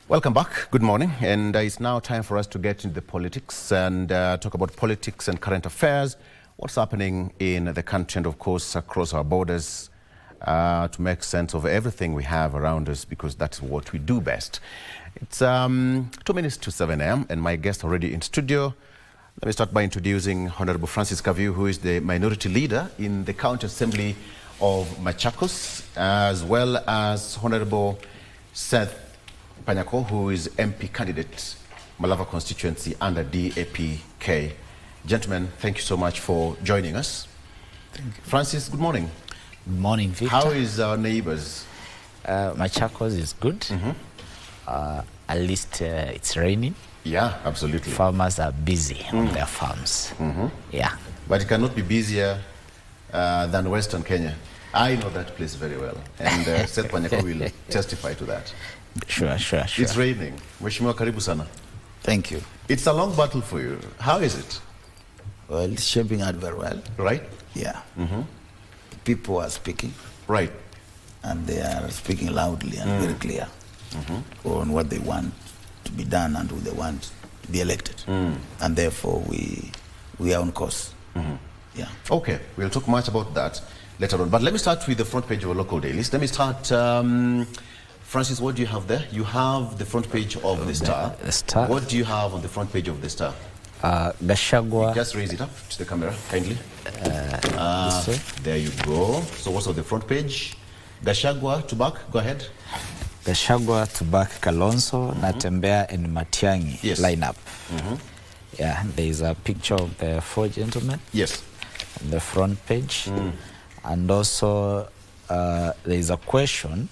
Welcome back. Good morning. And it's now time for us to get into the politics and talk about politics and current affairs, what's happening in the country and, of course, across our borders to make sense of everything we have around us, because that's what we do best. It's 2 minutes to 7 a.m. and my guest already in studio. Let me start by introducing Honorable Francis Kaviu, who is the minority leader in the County Assembly of Machakos, as well as Honorable Seth Panyako, who is MP candidate, Malava constituency under DAPK. Gentlemen, thank you so much for joining us. Thank you. Francis, good morning. Good morning, Victor. How is our neighbors? Machakos is good. At least it's raining. Yeah, absolutely. Farmers are busy on their farms. Yeah. But it cannot be busier than Western Kenya. I know that place very well, and Seth Panyako will testify to that. Sure. It's raining. Mheshimiwa, karibu sana. Thank you. It's a long battle for you. How is it? Well, it's shaping out very well. Right? Yeah. People are speaking. Right. And they are speaking loudly and very clear on what they want to be done and who they want to be elected. And therefore, we are on course. Yeah. Okay, we'll talk much about that later on. But let me start with the front page of our local dailies. Let me start, Francis, what do you have there? You have the front page of the Star. The Star. What do you have on the front page of the Star? Gachagua. Just raise it up to the camera, kindly. There you go. So what's on the front page? Gachagua to back, go ahead. Gachagua to back Kalonzo, Natembea and Matiang'i lineup. Yeah, there is a picture of the four gentlemen. Yes. On the front page. And also there is a question.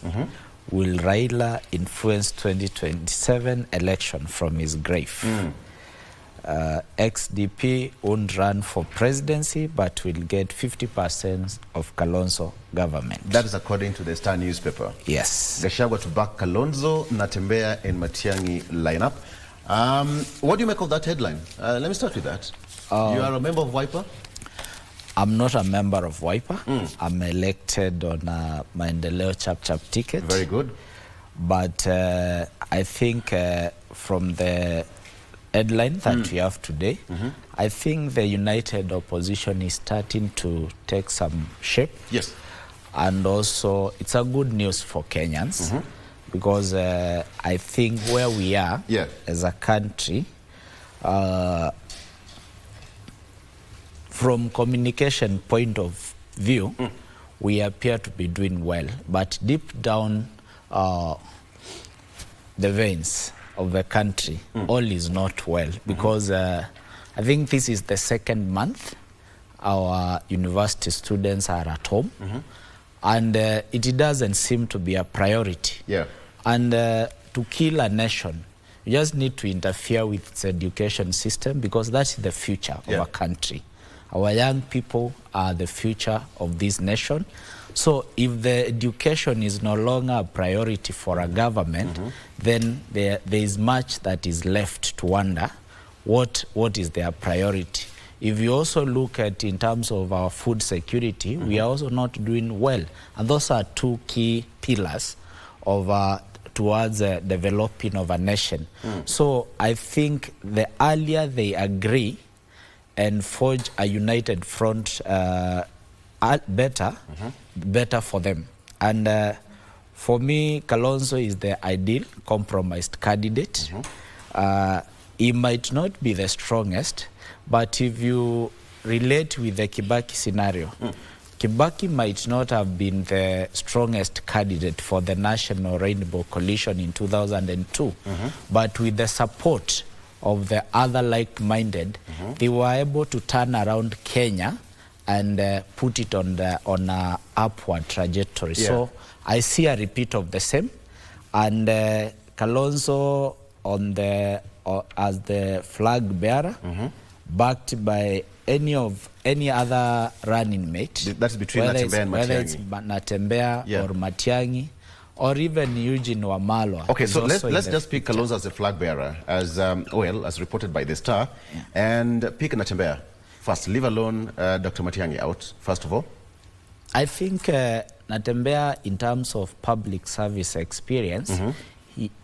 Will Raila influence 2027 election from his grave? XDP won't run for presidency, but will get 50% of Kalonzo government. That is according to the Star newspaper. Yes. Gachagua to back Kalonzo, Natembea and Matiang'i lineup. What do you make of that headline? Let me start with that. You are a member of Wiper? I'm not a member of Wiper. I'm elected on a Maendeleo Chap ticket. Very good. But I think from the headline that we have today, I think the united opposition is starting to take some shape. Yes. And also it's a good news for Kenyans because I think where we are as a country, from communication point of view, we appear to be doing well. But deep down the veins of the country, all is not well. Because I think this is the second month our university students are at home. And it doesn't seem to be a priority. Yeah. And to kill a nation, you just need to interfere with its education system, because that's the future of a country. Our young people are the future of this nation. So if the education is no longer a priority for a government, then there is much that is left to wonder what is their priority. If you also look at in terms of our food security, we are also not doing well. And those are two key pillars of towards developing of a nation. So I think the earlier they agree and forge a united front, better for them. And for me, Kalonzo is the ideal compromised candidate. He might not be the strongest, but if you relate with the Kibaki scenario, Kibaki might not have been the strongest candidate for the National Rainbow Coalition in 2002, but with the support of the other like-minded, they were able to turn around Kenya and put it on a upward trajectory. So I see a repeat of the same, and Kalonzo on the as the flag bearer, backed by any other running mate. That's between Natembea and Matiang'i. Whether it's Natembea or Matiang'i, or even Eugene Wamalwa. Okay, so let's just pick Kalonzo as a flag bearer, as as reported by the Star, and pick Natembea first. Leave alone Dr. Matiang'i out first of all. I think Natembea, in terms of public service experience,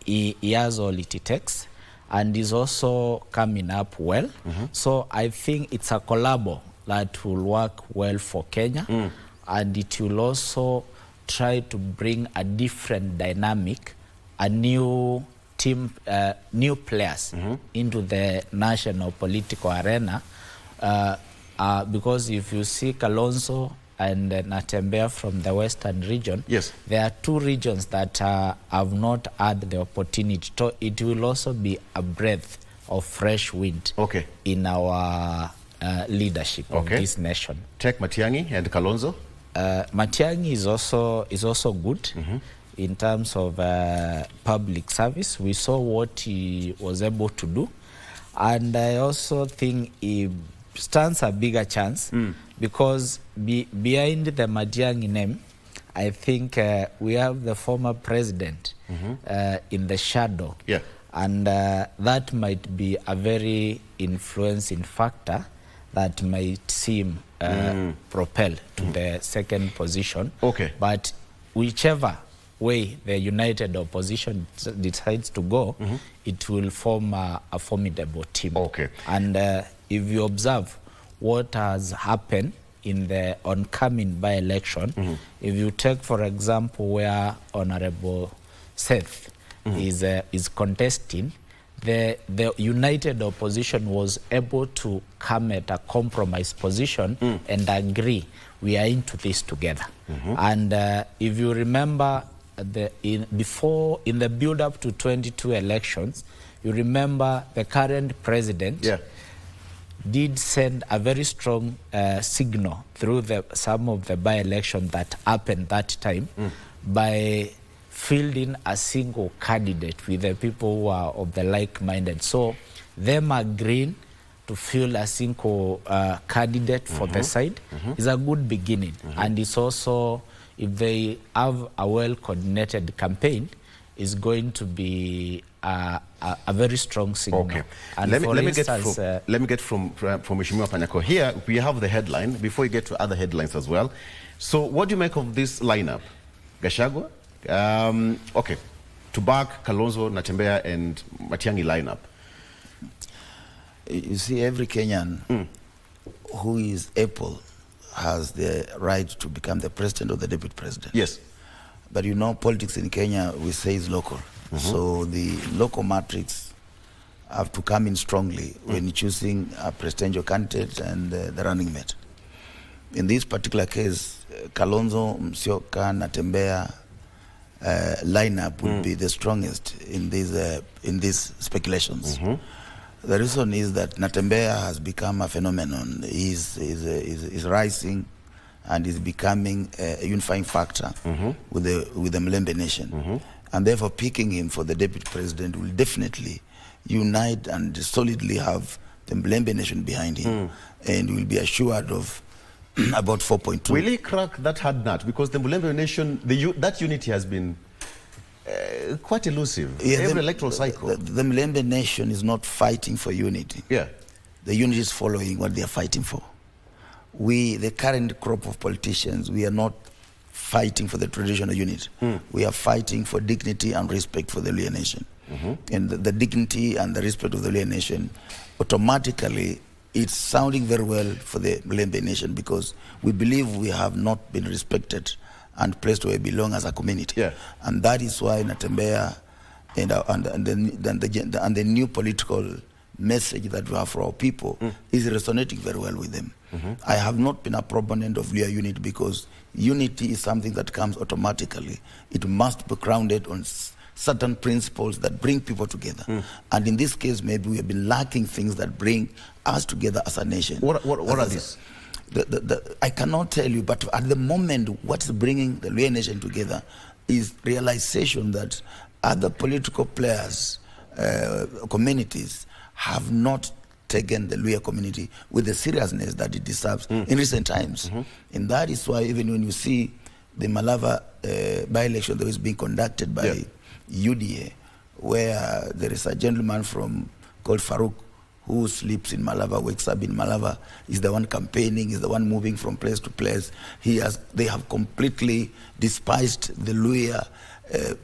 he has all it takes, and is also coming up well. So I think it's a collabo that will work well for Kenya, and it will also try to bring a different dynamic, a new team, new players into the national political arena. Because if you see Kalonzo and Natembeya from the Western region, yes, there are two regions that have not had the opportunity. So it will also be a breath of fresh wind in our leadership of this nation. Take Matiang'i and Kalonzo. Matiang'i is also good in terms of public service. We saw what he was able to do, and I also think he stands a bigger chance because behind the Matiang'i name, I think we have the former president in the shadow, and that might be a very influencing factor that might seem propel to the second position. But whichever way the united opposition decides to go, it will form a formidable team. And if you observe what has happened in the oncoming by-election, if you take, for example, where Honorable Seth is contesting, the united opposition was able to come at a compromise position and agree we are into this together. And if you remember, in the build-up to 22 elections, you remember the current president did send a very strong signal through some of the by-election that happened that time by fielding a single candidate with the people who are of the like-minded. So them agreeing to field a single candidate for the side is a good beginning. And it's also, if they have a well-coordinated campaign, is going to be a very strong signal. And let me get from Mheshimiwa Panyako. Here we have the headline before you get to other headlines as well. So what do you make of this lineup? Gachagua, to back Kalonzo, Natembeya and Matiang'i lineup. You see, every Kenyan who is able has the right to become the president or the deputy president. Yes. But you know, politics in Kenya, we say, is local. So the local matrix have to come in strongly when choosing a presidential candidate and the running mate. In this particular case, Kalonzo, Musyoka, Natembeya lineup would be the strongest in these speculations. The reason is that Natembeya has become a phenomenon. He's rising and is becoming a unifying factor with the Mlembe nation. And therefore picking him for the deputy president will definitely unite and solidly have the Mlembe nation behind him, and will be assured of about 4.2. Will he crack that hard nut? Because the Mlembe nation, that unity has been quite elusive every electoral cycle. The Mlembe nation is not fighting for unity. The unity is following what they are fighting for. We, the current crop of politicians, we are not fighting for the traditional unity. We are fighting for dignity and respect for the Luhya nation. And the dignity and the respect of the Luhya nation, automatically, it's sounding very well for the Mlembe nation, because we believe we have not been respected and placed where we belong as a community. And that is why Natembeya and the new political message that we have for our people is resonating very well with them. I have not been a proponent of Luhya unity, because unity is something that comes automatically. It must be grounded on certain principles that bring people together. And in this case, maybe we have been lacking things that bring us together as a nation. What are these? I cannot tell you, but at the moment, what's bringing the Luhya nation together is realization that other political players, communities, have not taken the Luhya community with the seriousness that it deserves in recent times. And that is why even when you see the Malava by-election that is being conducted by UDA, where there is a gentleman called Farouk, who sleeps in Malava, wakes up in Malava, is the one campaigning, is the one moving from place to place. They have completely despised the Luhya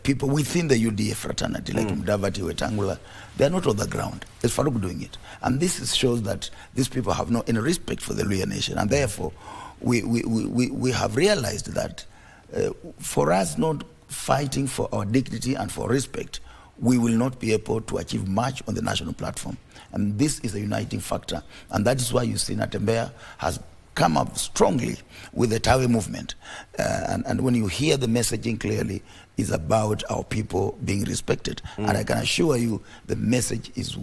people within the UDA fraternity, like Mudavadi, Wetangula, they are not on the ground. It's Farouk doing it. And this shows that these people have no any respect for the Luhya nation. And therefore, we have realized that for us not fighting for our dignity and for respect, we will not be able to achieve much on the national platform. And this is a uniting factor. And that is why you see Natembeya has come up strongly with the Tawe movement. And when you hear the messaging clearly, is about our people being respected. And I can assure you the message is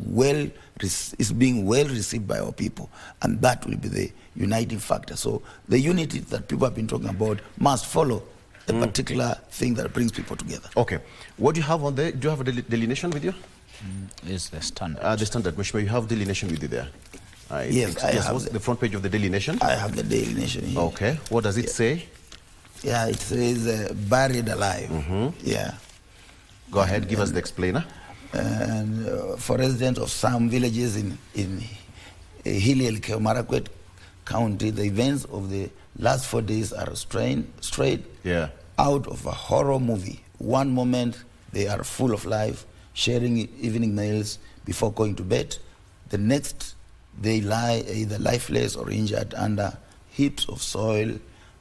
being well received by our people. And that will be the uniting factor. So the unity that people have been talking about must follow a particular thing that brings people together. Okay. What do you have on there? Do you have a delineation with you? It's the standard. The standard. Mheshimiwa, you have delineation with you there. Yes, I have. What's the front page of the Daily Nation? I have the Daily Nation here. Okay. What does it say? Yeah, it says buried alive. Yeah. Go ahead, give us the explainer. And for residents of some villages in Hilly Elgeyo Marakwet County, the events of the last 4 days are straight out of a horror movie. One moment they are full of life, sharing evening meals before going to bed. The next they lie either lifeless or injured under heaps of soil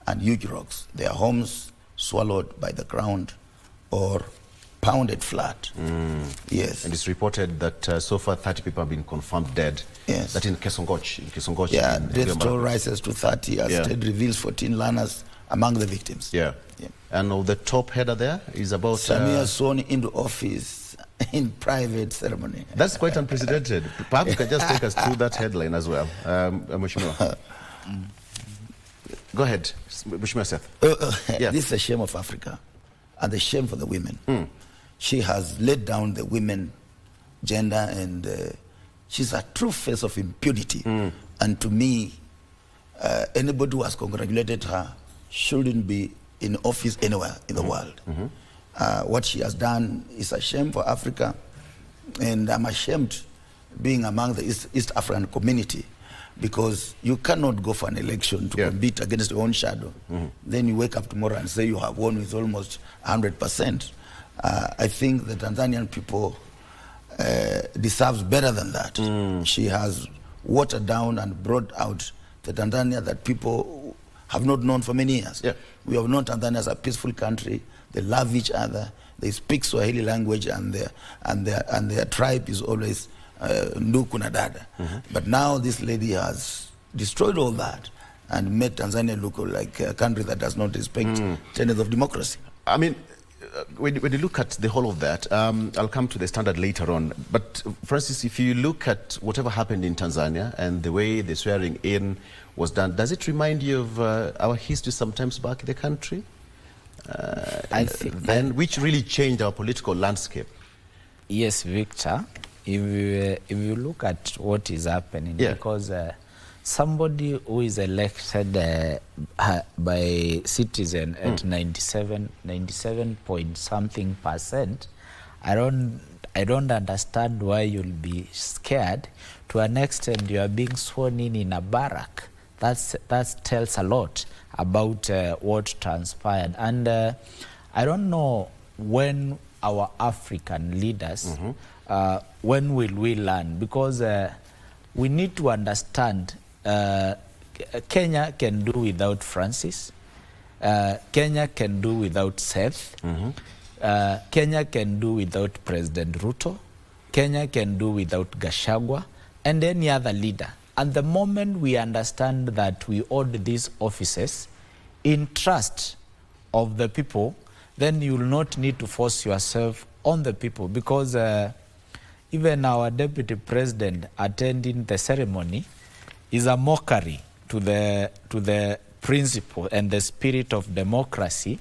and huge rocks. Their homes swallowed by the ground or pounded flat. Yes. And it's reported that so far 30 people have been confirmed dead. Yes. That in Kesongoch. Yeah, death toll rises to 30 as state reveals 14 learners among the victims. Yeah. And the top header there is about Samia sworn into office in private ceremony. That's quite unprecedented. Perhaps you can just take us through that headline as well. Mheshimiwa. Go ahead, Mheshimiwa Seth. This is a shame of Africa and a shame for the women. She has laid down the women gender and she's a true face of impunity. And to me, anybody who has congratulated her shouldn't be in office anywhere in the world. What she has done is a shame for Africa, and I'm ashamed being among the East African community, because you cannot go for an election to compete against your own shadow. Then you wake up tomorrow and say you have won with almost 100%. I think the Tanzanian people deserves better than that. She has watered down and brought out the Tanzania that people have not known for many years. We have known Tanzania as a peaceful country. They love each other. They speak Swahili language, and their tribe is always Nduku na Dada. But now this lady has destroyed all that and made Tanzania look like a country that does not respect tenets of democracy. I mean, when you look at the whole of that, I'll come to the standard later on. But Francis, if you look at whatever happened in Tanzania and the way the swearing in was done, does it remind you of our history sometimes back in the country? I think then which really changed our political landscape. Yes, Victor. If you look at what is happening, because somebody who is elected by citizen at 97 point something %, I don't understand why you'll be scared. To an extent, you are being sworn in a barrack. That tells a lot about what transpired. And I don't know when our African leaders, when will we learn? Because we need to understand Kenya can do without Francis. Kenya can do without Seth. Kenya can do without President Ruto. Kenya can do without Gachagua and any other leader. And the moment we understand that we hold these offices in trust of the people, then you will not need to force yourself on the people, because even our deputy president attending the ceremony is a mockery to the principle and the spirit of democracy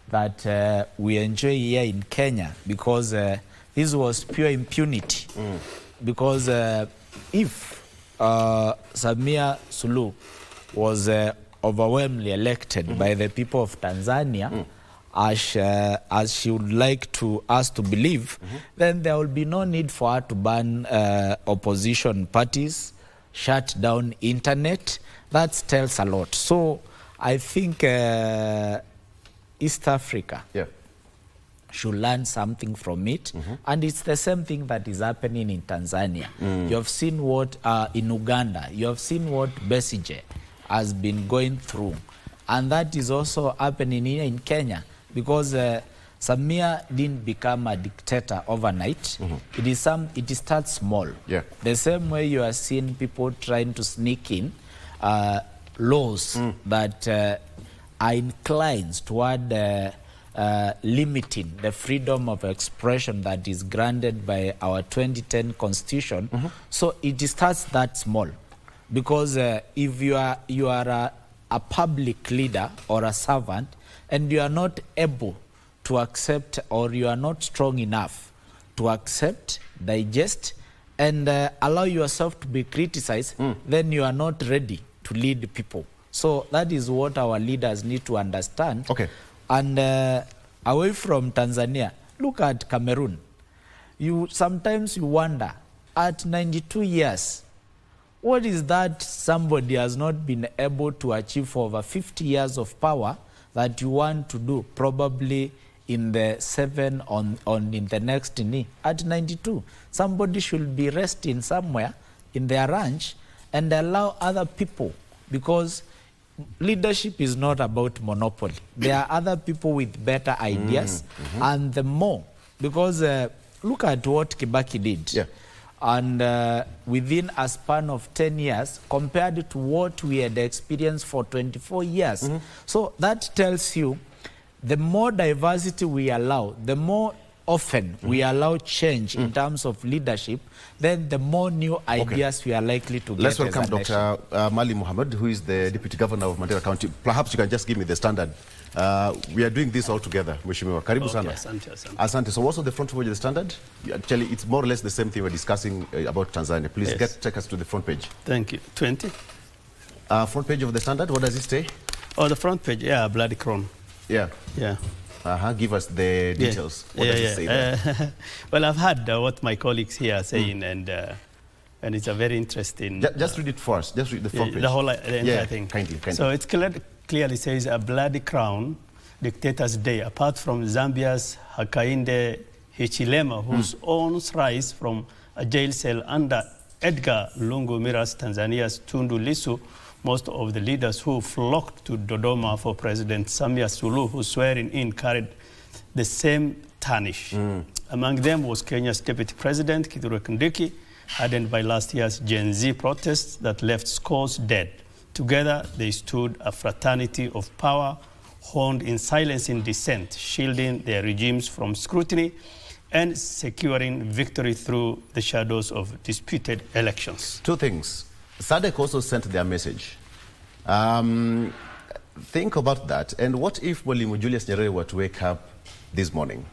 that we enjoy here in Kenya, because this was pure impunity. Because if Samia Suluhu was overwhelmingly elected by the people of Tanzania, as she would like us to believe, then there will be no need for her to ban opposition parties, shut down internet. That tells a lot. So I think East Africa should learn something from it. And it's the same thing that is happening in Tanzania. You have seen what in Uganda, you have seen what Besigye has been going through. And that is also happening here in Kenya, because Samia didn't become a dictator overnight. It starts small. Yeah. The same way you are seeing people trying to sneak in laws that are inclined toward limiting the freedom of expression that is granted by our 2010 constitution. So it starts that small, because if you are a public leader or a servant and you are not able to accept, or you are not strong enough to accept, digest, and allow yourself to be criticized, then you are not ready to lead people. So that is what our leaders need to understand. Okay. And away from Tanzania, look at Cameroon. Sometimes you wonder, at 92 years, what is that somebody has not been able to achieve for over 50 years of power that you want to do probably in the in the next knee? At 92, somebody should be resting somewhere in their ranch and allow other people, because leadership is not about monopoly. There are other people with better ideas, and the more, because look at what Kibaki did. Yeah. And within a span of 10 years, compared to what we had experienced for 24 years. So that tells you, the more diversity we allow, the more often we allow change in terms of leadership, then the more new ideas we are likely to get. Let's welcome Dr. Mali Mohammed, who is the Deputy Governor of Mandera County. Perhaps you can just give me the standard. We are doing this all together, Mheshimiwa. Karibu sana. Asante. So what's on the front page of the standard? Actually, it's more or less the same thing we're discussing about Tanzania. Please take us to the front page. Thank you. 20. Front page of the standard, what does it say? Oh, the front page, yeah, bloody crown. Yeah. Yeah. Give us the details. What does it say there? Well, I've heard what my colleagues here are saying, and it's a very interesting... Just read it first. Just read the front page. The whole entire thing. Kindly. So it clearly says, a bloody crown, Dictator's Day, apart from Zambia's Hakainde Hichilema, whose owns rise from a jail cell under Edgar Lungu Mira's Tanzania's Tundu Lissu. Most of the leaders who flocked to Dodoma for President Samia Suluhu, whose swearing in carried the same tarnish. Among them was Kenya's Deputy President, Kithure Kindiki, hardened by last year's Gen Z protests that left scores dead. Together, they stood a fraternity of power, honed in silencing dissent, shielding their regimes from scrutiny, and securing victory through the shadows of disputed elections. Two things. SADC also sent their message. Think about that. And what if Mwalimu Julius Nyerere were to wake up this morning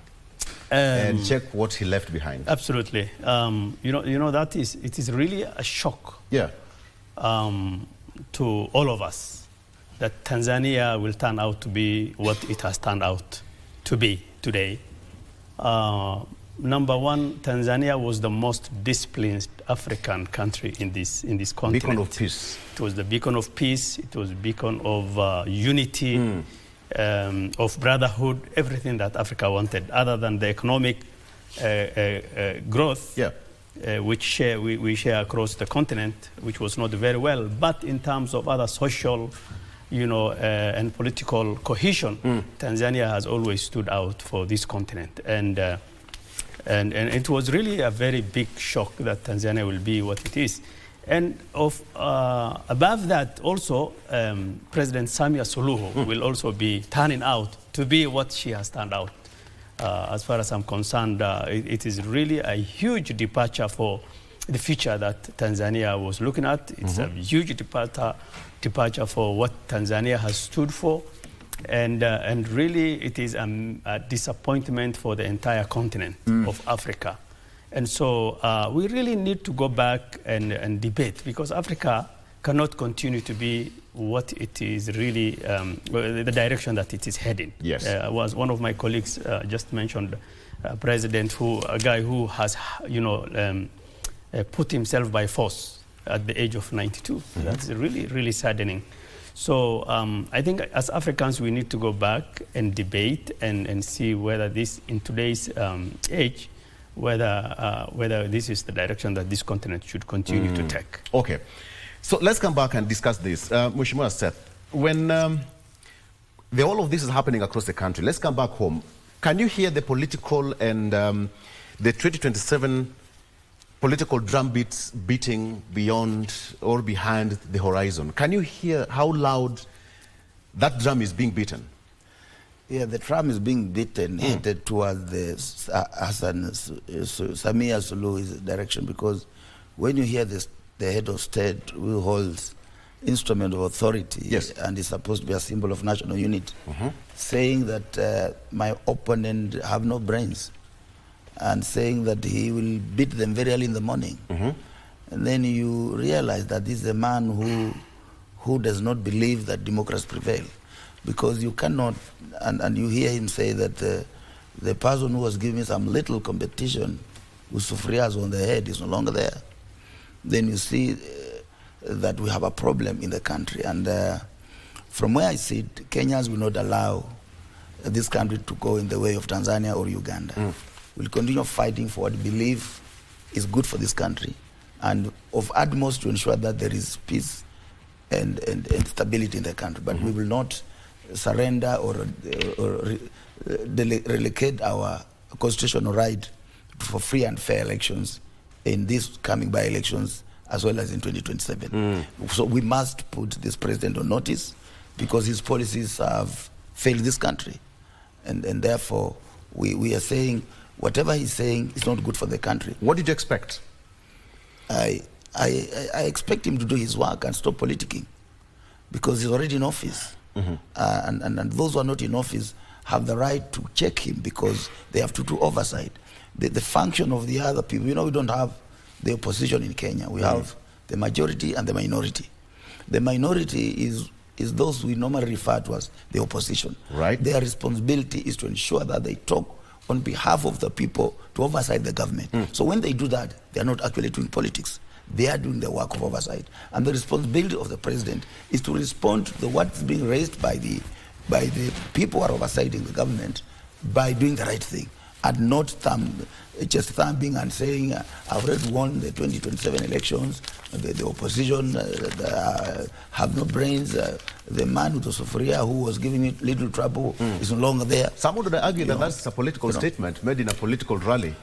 and check what he left behind? Absolutely. You know it is really a shock. Yeah. To all of us that Tanzania will turn out to be what it has turned out to be today. Number one, Tanzania was the most disciplined African country in this continent. Beacon of peace. It was the beacon of peace. It was a beacon of unity, of brotherhood, everything that Africa wanted, other than the economic growth, which we share across the continent, which was not very well. But in terms of other social, and political cohesion, Tanzania has always stood out for this continent. And it was really a very big shock that Tanzania will be what it is. And above that, also, President Samia Suluhu will also be turning out to be what she has turned out. As far as I'm concerned, it is really a huge departure for the future that Tanzania was looking at. It's a huge departure for what Tanzania has stood for. And really, it is a disappointment for the entire continent of Africa. And so we really need to go back and debate, because Africa cannot continue to be what it is really, the direction that it is heading. Yes. Was one of my colleagues just mentioned a guy who has, put himself by force at the age of 92. That's really, really saddening. So I think as Africans, we need to go back and debate and see whether this, in today's age, whether this is the direction that this continent should continue to take. Okay. So let's come back and discuss this. Mheshimiwa Seth, when all of this is happening across the country, let's come back home. Can you hear the political and the 2027 political drumbeats beating beyond or behind the horizon? Can you hear how loud that drum is being beaten? Yeah, the drum is being beaten headed towards the Samia Suluhu's direction, because when you hear this, the head of state who holds instrument of authority, and is supposed to be a symbol of national unity, saying that my opponent have no brains, and saying that he will beat them very early in the morning. And then you realize that this is a man who does not believe that democracy prevails. Because you cannot, and you hear him say that the person who was giving some little competition with sufrias on the head is no longer there. Then you see that we have a problem in the country. And from where I sit, Kenyans will not allow this country to go in the way of Tanzania or Uganda. We'll continue fighting for what we believe is good for this country, and of utmost to ensure that there is peace and stability in the country. But we will not surrender or relegate our constitutional right for free and fair elections in these coming by-elections, as well as in 2027. So we must put this president on notice, because his policies have failed this country. And therefore, we are saying whatever he's saying is not good for the country. What did you expect? I expect him to do his work and stop politicking, because he's already in office. And those who are not in office have the right to check him, because they have to do oversight. The function of the other people, we don't have the opposition in Kenya. We have the majority and the minority. The minority is those we normally refer to as the opposition. Right. Their responsibility is to ensure that they talk on behalf of the people to oversight the government. So when they do that, they are not actually doing politics. They are doing the work of oversight. And the responsibility of the president is to respond to what's being raised by the people who are oversighting the government by doing the right thing, and not just thumping and saying, I've already won the 2027 elections, the opposition have no brains, the man with the sufuria who was giving it little trouble is no longer there. Some would argue that that's a political statement made in a political rally,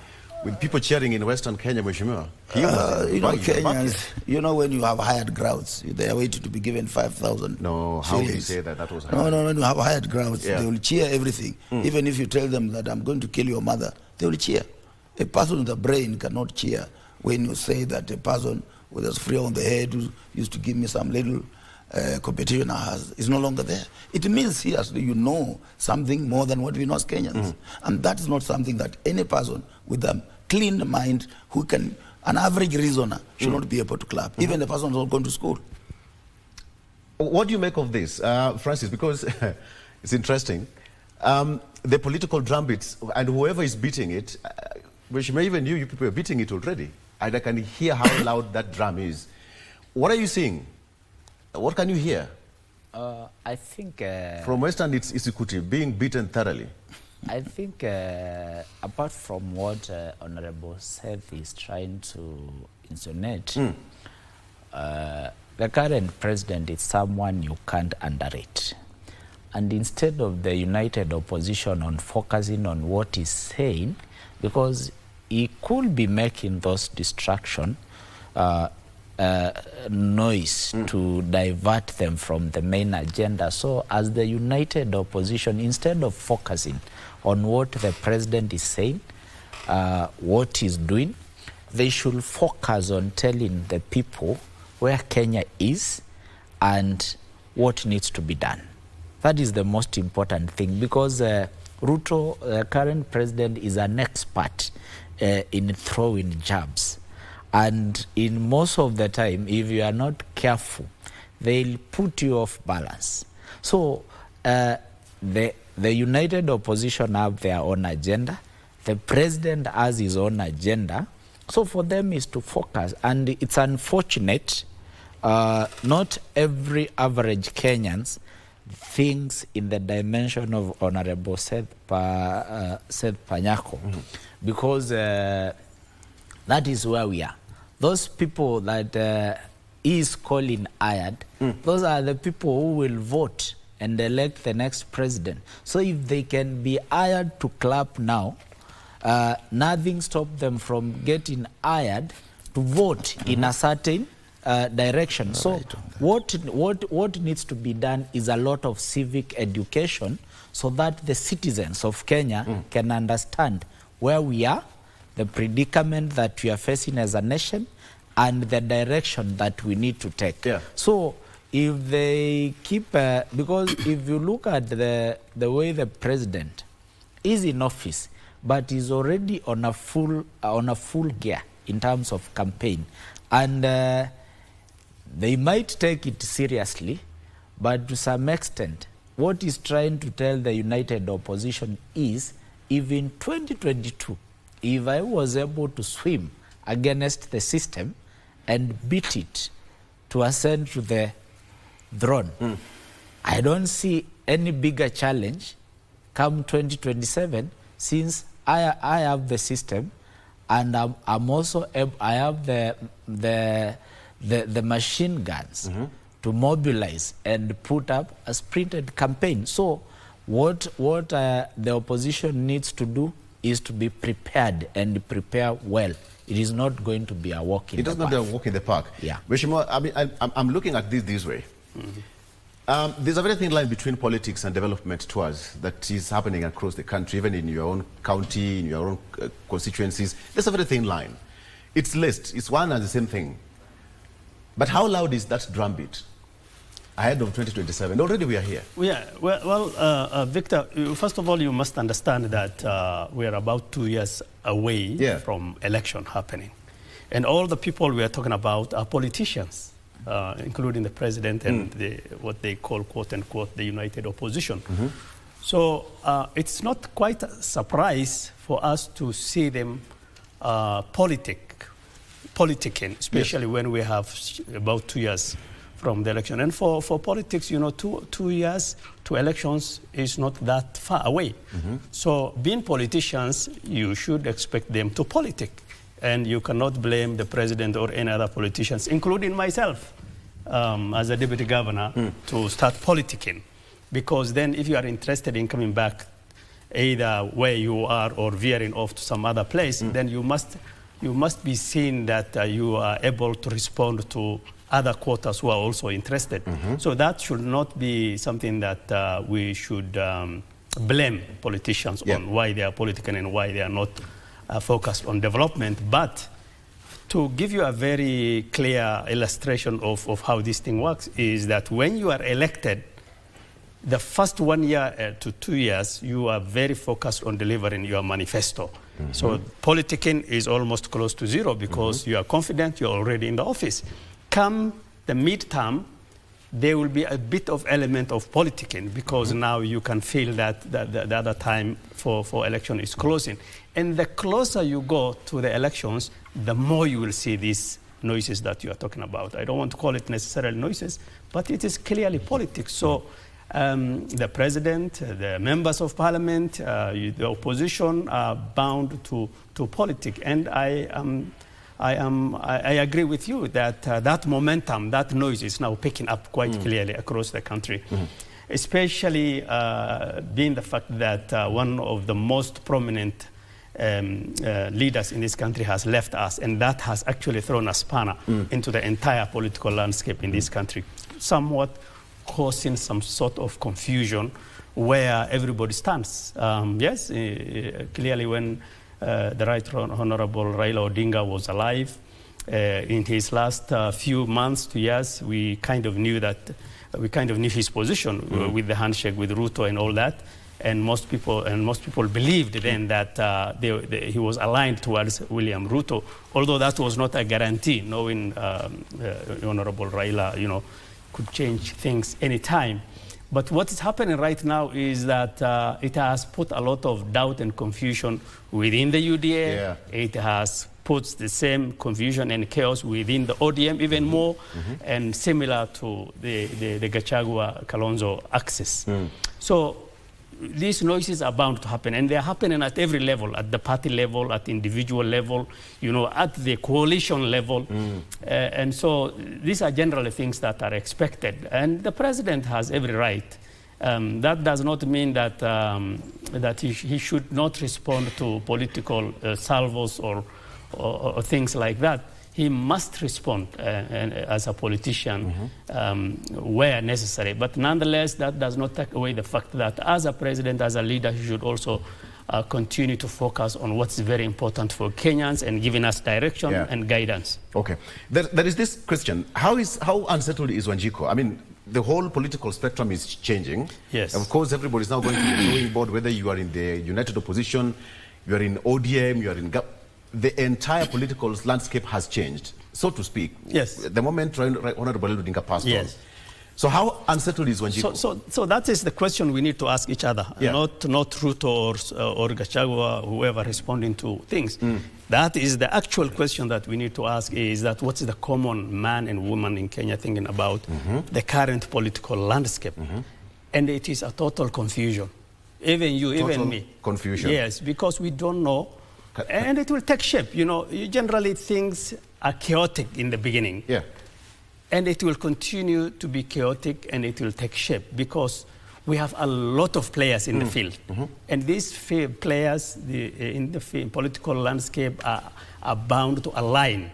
with people cheering in Western Kenya, Mheshimiwa. Kenyans, when you have hired crowds, they are waiting to be given 5,000. No, how do you say that? That was No, when you have hired crowds, they will cheer everything. Even if you tell them that I'm going to kill your mother, they will cheer. A person with a brain cannot cheer when you say that a person with a spray on the head who used to give me some little competition is no longer there. It means seriously you know something more than what we know as Kenyans. And that is not something that any person with a clean mind who can, an average reasoner, should not be able to clap. Even the person who is not going to school. What do you make of this, Francis? Because it's interesting. The political drumbeats, and whoever is beating it, which may even you people are beating it already. And I can hear how loud that drum is. What are you seeing? What can you hear? I think... from Western, it's Isikuti being beaten thoroughly. I think apart from what Honorable Seth is trying to insinuate, the current president is someone you can't underrate. And instead of the united opposition on focusing on what he's saying, because he could be making those distraction noise to divert them from the main agenda. So as the united opposition, instead of focusing on what the president is saying, what he's doing, they should focus on telling the people where Kenya is and what needs to be done. That is the most important thing, because Ruto, the current president, is an expert in throwing jabs. And in most of the time, if you are not careful, they'll put you off balance. So the united opposition have their own agenda. The president has his own agenda. So for them is to focus. And it's unfortunate not every average Kenyans thinks in the dimension of Honorable Seth Panyako, because that is where we are. Those people that he is calling hired, those are the people who will vote and elect the next president. So if they can be hired to clap now, nothing stops them from getting hired to vote in a certain direction. So what needs to be done is a lot of civic education so that the citizens of Kenya can understand where we are, the predicament that we are facing as a nation, and the direction that we need to take. Yeah. So if they keep, because if you look at the way the president is in office, but is already on a full gear in terms of campaign, and they might take it seriously, but to some extent, what he's trying to tell the united opposition is, if in 2022, if I was able to swim against the system and beat it to ascend to the throne, I don't see any bigger challenge come 2027, since I have the system, and I'm also I have the machine guns to mobilize and put up a sprinted campaign. So what the opposition needs to do is to be prepared, and prepare well. It is not going to be a walk in the park. It does not be a walk in the park. Yeah. Weshimo, I mean, I'm looking at this way. There's a very thin line between politics and development tours that is happening across the country, even in your own county, in your own constituencies. There's a very thin line. It's list. It's one and the same thing. But how loud is that drumbeat ahead of 2027? Already we are here. Yeah. Well, Victor, first of all, you must understand that we are about 2 years away from election happening. And all the people we are talking about are politicians, including the president and what they call, quote unquote, the united opposition. So it's not quite a surprise for us to see them politicking, especially when we have about 2 years from the election. And for politics, you know, 2 years to elections is not that far away. So being politicians, you should expect them to politic. And you cannot blame the president or any other politicians, including myself as a deputy governor, to start politicking. Because then if you are interested in coming back either where you are or veering off to some other place, then you must be seen that you are able to respond to other quotas who are also interested. So that should not be something that we should blame politicians on why they are political and why they are not focused on development. But to give you a very clear illustration of how this thing works is that when you are elected, the first 1 year to 2 years, you are very focused on delivering your manifesto. So politicking is almost close to zero because you are confident you're already in the office. Come the midterm, there will be a bit of element of politicking because now you can feel that the other time for election is closing. And the closer you go to the elections, the more you will see these noises that you are talking about. I don't want to call it necessarily noises, but it is clearly politics. So the president, the members of parliament, the opposition are bound to politics. And I agree with you that that momentum, that noise is now picking up quite clearly across the country, especially being the fact that one of the most prominent leaders in this country has left us, and that has actually thrown a spanner into the entire political landscape in this country, somewhat causing some sort of confusion where everybody stands. Yes, clearly when the Right Honorable Raila Odinga was alive, in his last few months to years, we kind of knew his position with the handshake with Ruto and all that. And most people believed then that he was aligned towards William Ruto, although that was not a guarantee, knowing Honorable Raila, could change things anytime. But what is happening right now is that it has put a lot of doubt and confusion within the UDA. It has puts the same confusion and chaos within the ODM even more, and similar to the Gachagua-Kalonzo axis. So these noises are bound to happen, and they're happening at every level, at the party level, at the individual level, at the coalition level. And so these are generally things that are expected, and the president has every right. That does not mean that, that he should not respond to political salvos or things like that. He must respond as a politician where necessary. But nonetheless, that does not take away the fact that as a president, as a leader, he should also continue to focus on what's very important for Kenyans and giving us direction and guidance. Okay. There is this question. How unsettled is Wanjiku? I mean, the whole political spectrum is changing. Yes. Of course, everybody is now going to the drawing board, whether you are in the United Opposition, you are in ODM, you are in the entire political landscape has changed, so to speak. Yes. The moment Honorable Odinga passed on. So how unsettled is Wanjiku? So that is the question we need to ask each other, not Ruto or Gachagua, whoever responding to things. That is the actual question that we need to ask, is that what's the common man and woman in Kenya thinking about the current political landscape? And it is a total confusion. Even you, even me. Confusion. Yes, because we don't know. And it will take shape. Generally things are chaotic in the beginning. Yeah. And it will continue to be chaotic, and it will take shape because we have a lot of players in the field. And these players in the political landscape are bound to align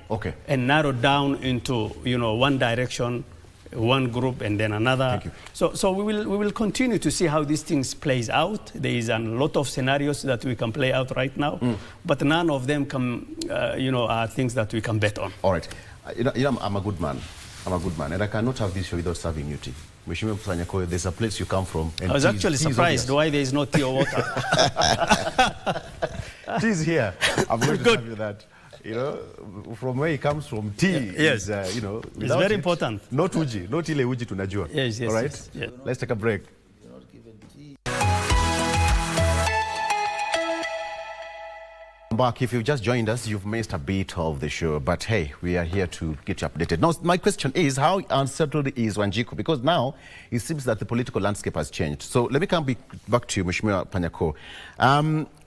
and narrow down into one direction, one group, and then another. So we will continue to see how these things plays out. There is a lot of scenarios that we can play out right now, but none of them are things that we can bet on. All right. I'm a good man. I'm a good man, and I cannot have this show without serving you tea. Mheshimiwa Msanyakoyo, there's a place you come from. And I was actually surprised why there is no tea or water. Tea is here. I'm going to tell you that. From where he comes from, tea is, it's very important. Not uji, not ile uji tunajua. Yes. All right? Yes. Let's take a break. Back. If you've just joined us, you've missed a bit of the show, but hey, we are here to get you updated. Now, my question is, how unsettled is Wanjiku? Because now it seems that the political landscape has changed. So let me come back to you, Mheshimiwa Panyako.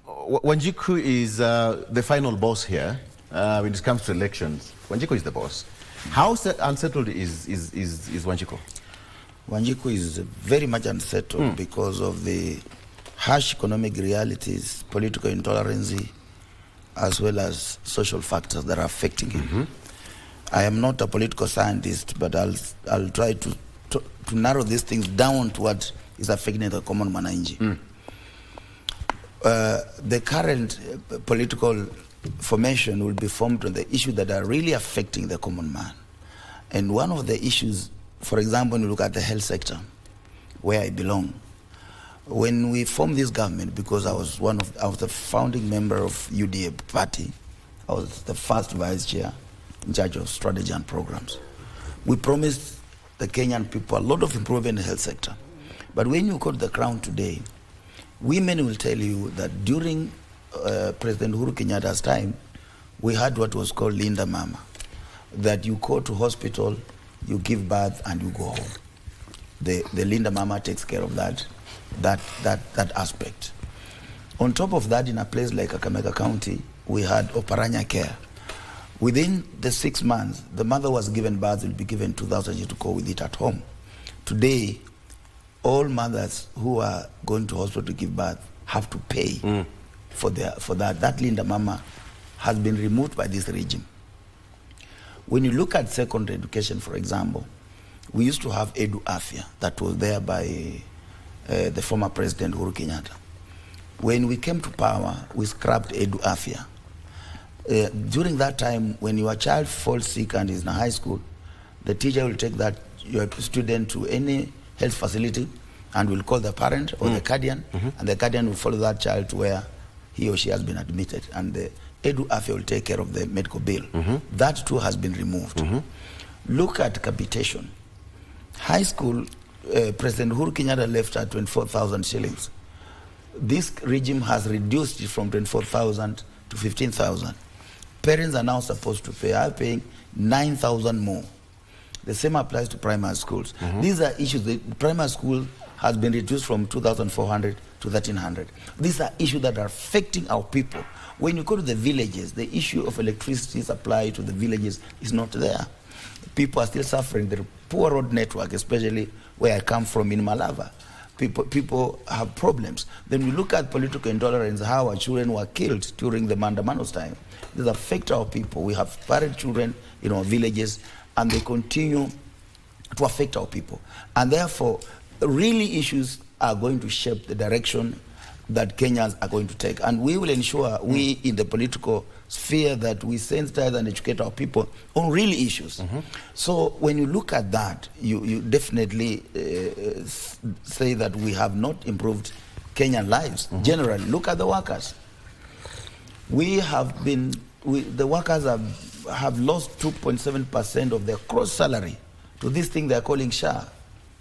Wanjiku is the final boss here when it comes to elections. Wanjiku is the boss. How unsettled is Wanjiku? Wanjiku is very much unsettled because of the harsh economic realities, political intolerance, as well as social factors that are affecting him. I am not a political scientist, but I'll try to narrow these things down to what is affecting the common mananji. The current political formation will be formed on the issues that are really affecting the common man. And one of the issues, for example, when you look at the health sector, where I belong, when we formed this government, because I was the founding member of UDA party, I was the first vice chair in charge of strategy and programs. We promised the Kenyan people a lot of improvement in the health sector. But when you go to the crown today, women will tell you that during President Uhuru Kenyatta's time, we had what was called Linda Mama, that you go to hospital, you give birth, and you go home. The Linda Mama takes care of that aspect. On top of that, in a place like Kakamega County, we had Oparanya Care. Within the 6 months, the mother was given birth, will be given 2,000 to go with it at home. Today, all mothers who are going to hospital to give birth have to pay for that. That Linda Mama has been removed by this regime. When you look at secondary education, for example, we used to have Edu Afya that was there by the former President Uhuru Kenyatta. When we came to power, we scrapped Edu Afya. During that time, when your child falls sick and is in high school, the teacher will take your student to any health facility and will call the parent or the guardian, and the guardian will follow that child to where he or she has been admitted, and the Edu Afya will take care of the medical bill. That too has been removed. Look at capitation. High school, President Uhuru Kenyatta left at 24,000 shillings. This regime has reduced it from 24,000 to 15,000. Parents are now supposed to pay. I'm paying 9,000 more. The same applies to primary schools. These are issues. The primary school has been reduced from 2,400 to 1,300. These are issues that are affecting our people. When you go to the villages, the issue of electricity supply to the villages is not there. People are still suffering. The poor road network, especially where I come from in Malava. People have problems. Then we look at political intolerance, how our children were killed during the Mandamano's time. This affects our people. We have parent children in our villages, and they continue to affect our people. And therefore, really issues are going to shape the direction that Kenyans are going to take. And we will ensure, we in the political sphere, that we sensitize and educate our people on real issues. So when you look at that, you definitely say that we have not improved Kenyan lives. Generally, look at the workers. We have been, the workers have lost 2.7% of their gross salary to this thing they're calling SHA,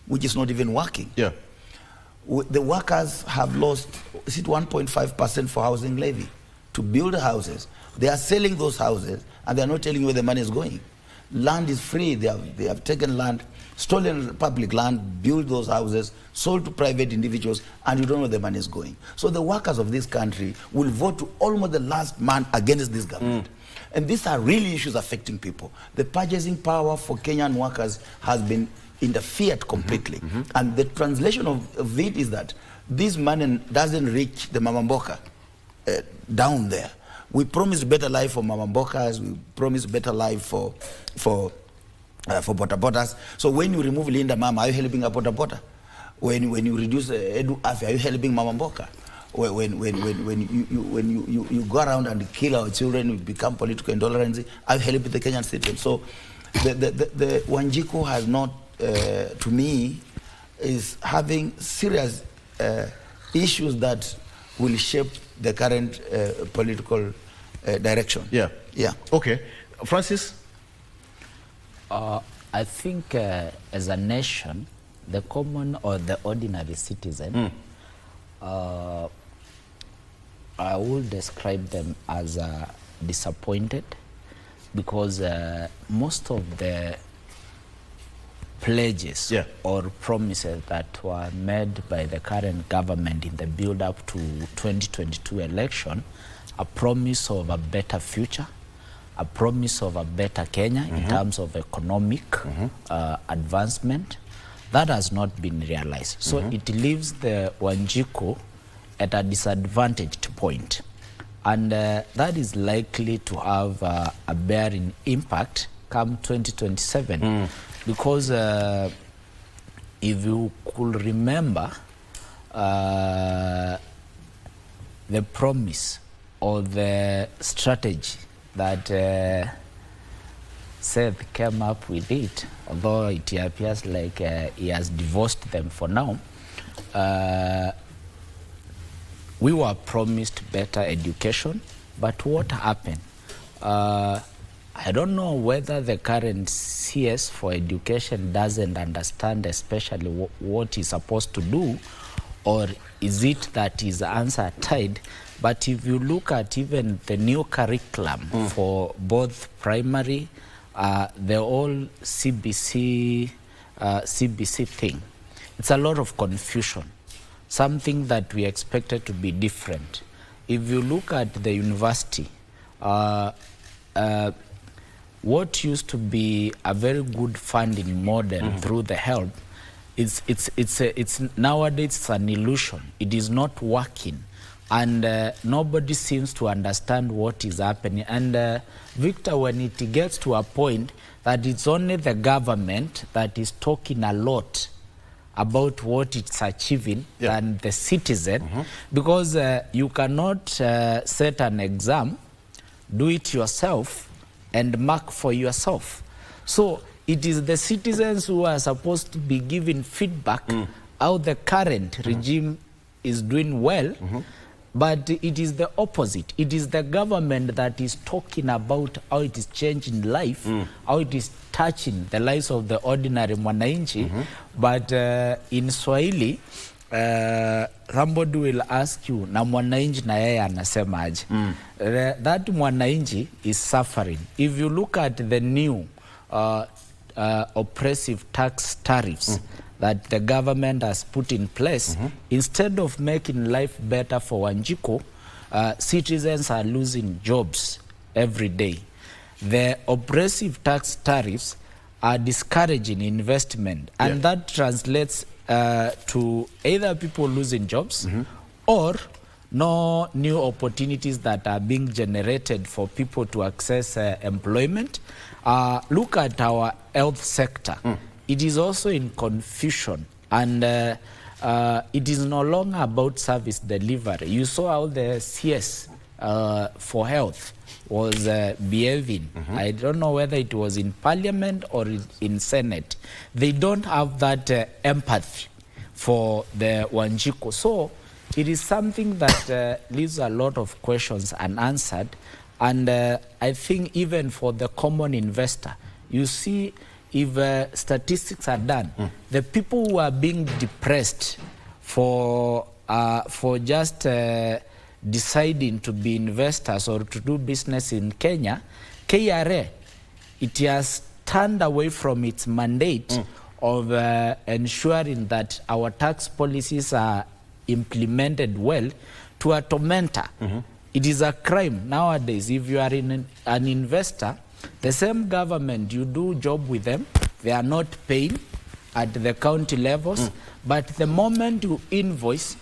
which is not even working. Yeah. The workers have lost, is it 1.5% for housing levy to build houses? They are selling those houses and they are not telling you where the money is going. Land is free. They have taken land, stolen public land, built those houses, sold to private individuals, and you don't know where the money is going. So the workers of this country will vote to almost the last man against this government. And these are really issues affecting people. The purchasing power for Kenyan workers has been interfered completely. And the translation of it is that this money doesn't reach the Mamamboka down there. We promised better life for Mamambokas, we promised better life for Botabotas. So when you remove Linda Mama, are you helping a Botabota? When you reduce Edu Afi, are you helping Mamamboka? When you go around and kill our children, we become political intolerance, are you helping the Kenyan citizen? So the Wanjiku has not, to me, is having serious issues that will shape the current political direction. Yeah. Yeah. Okay. Francis? I think as a nation, the common or the ordinary citizen, I would describe them as disappointed, because most of the pledges or promises that were made by the current government in the build-up to 2022 election, a promise of a better future, a promise of a better Kenya in terms of economic advancement, that has not been realized. So it leaves the Wanjiku at a disadvantaged point. And that is likely to have a bearing impact come 2027. Because if you could remember the promise or the strategy that Seth came up with it, although it appears like he has divorced them for now, we were promised better education, but what happened? I don't know whether the current CS for education doesn't understand especially what he's supposed to do, or is it that his hands are tied? But if you look at even the new curriculum for both primary, the whole CBC thing, it's a lot of confusion, something that we expected to be different. If you look at the university, what used to be a very good funding model through the help, it's nowadays it's an illusion. It is not working, and nobody seems to understand what is happening. And Victor, when it gets to a point that it's only the government that is talking a lot about what it's achieving than the citizen, because you cannot set an exam, do it yourself, and mark for yourself. So it is the citizens who are supposed to be giving feedback how the current regime is doing well, but it is the opposite. It is the government that is talking about how it is changing life, how it is touching the lives of the ordinary mwananchi, but in Swahili, somebody will ask you, na mwananchi na yeye anasemaje? That mwananchi is suffering. If you look at the new oppressive tax tariffs that the government has put in place, instead of making life better for Wanjiko, citizens are losing jobs every day. The oppressive tax tariffs are discouraging investment, and that translates to either people losing jobs or no new opportunities that are being generated for people to access employment. Look at our health sector. It is also in confusion, and it is no longer about service delivery. You saw how the CS for health was behaving. I don't know whether it was in Parliament or in Senate. They don't have that empathy for the Wanjiko. So it is something that leaves a lot of questions unanswered. And I think even for the common investor, you see, if statistics are done, the people who are being depressed for just deciding to be investors or to do business in Kenya, KRA, it has turned away from its mandate of ensuring that our tax policies are implemented well to a tormentor. It is a crime nowadays. If you are an investor, the same government, you do job with them, they are not paying at the county levels, but the moment you invoice,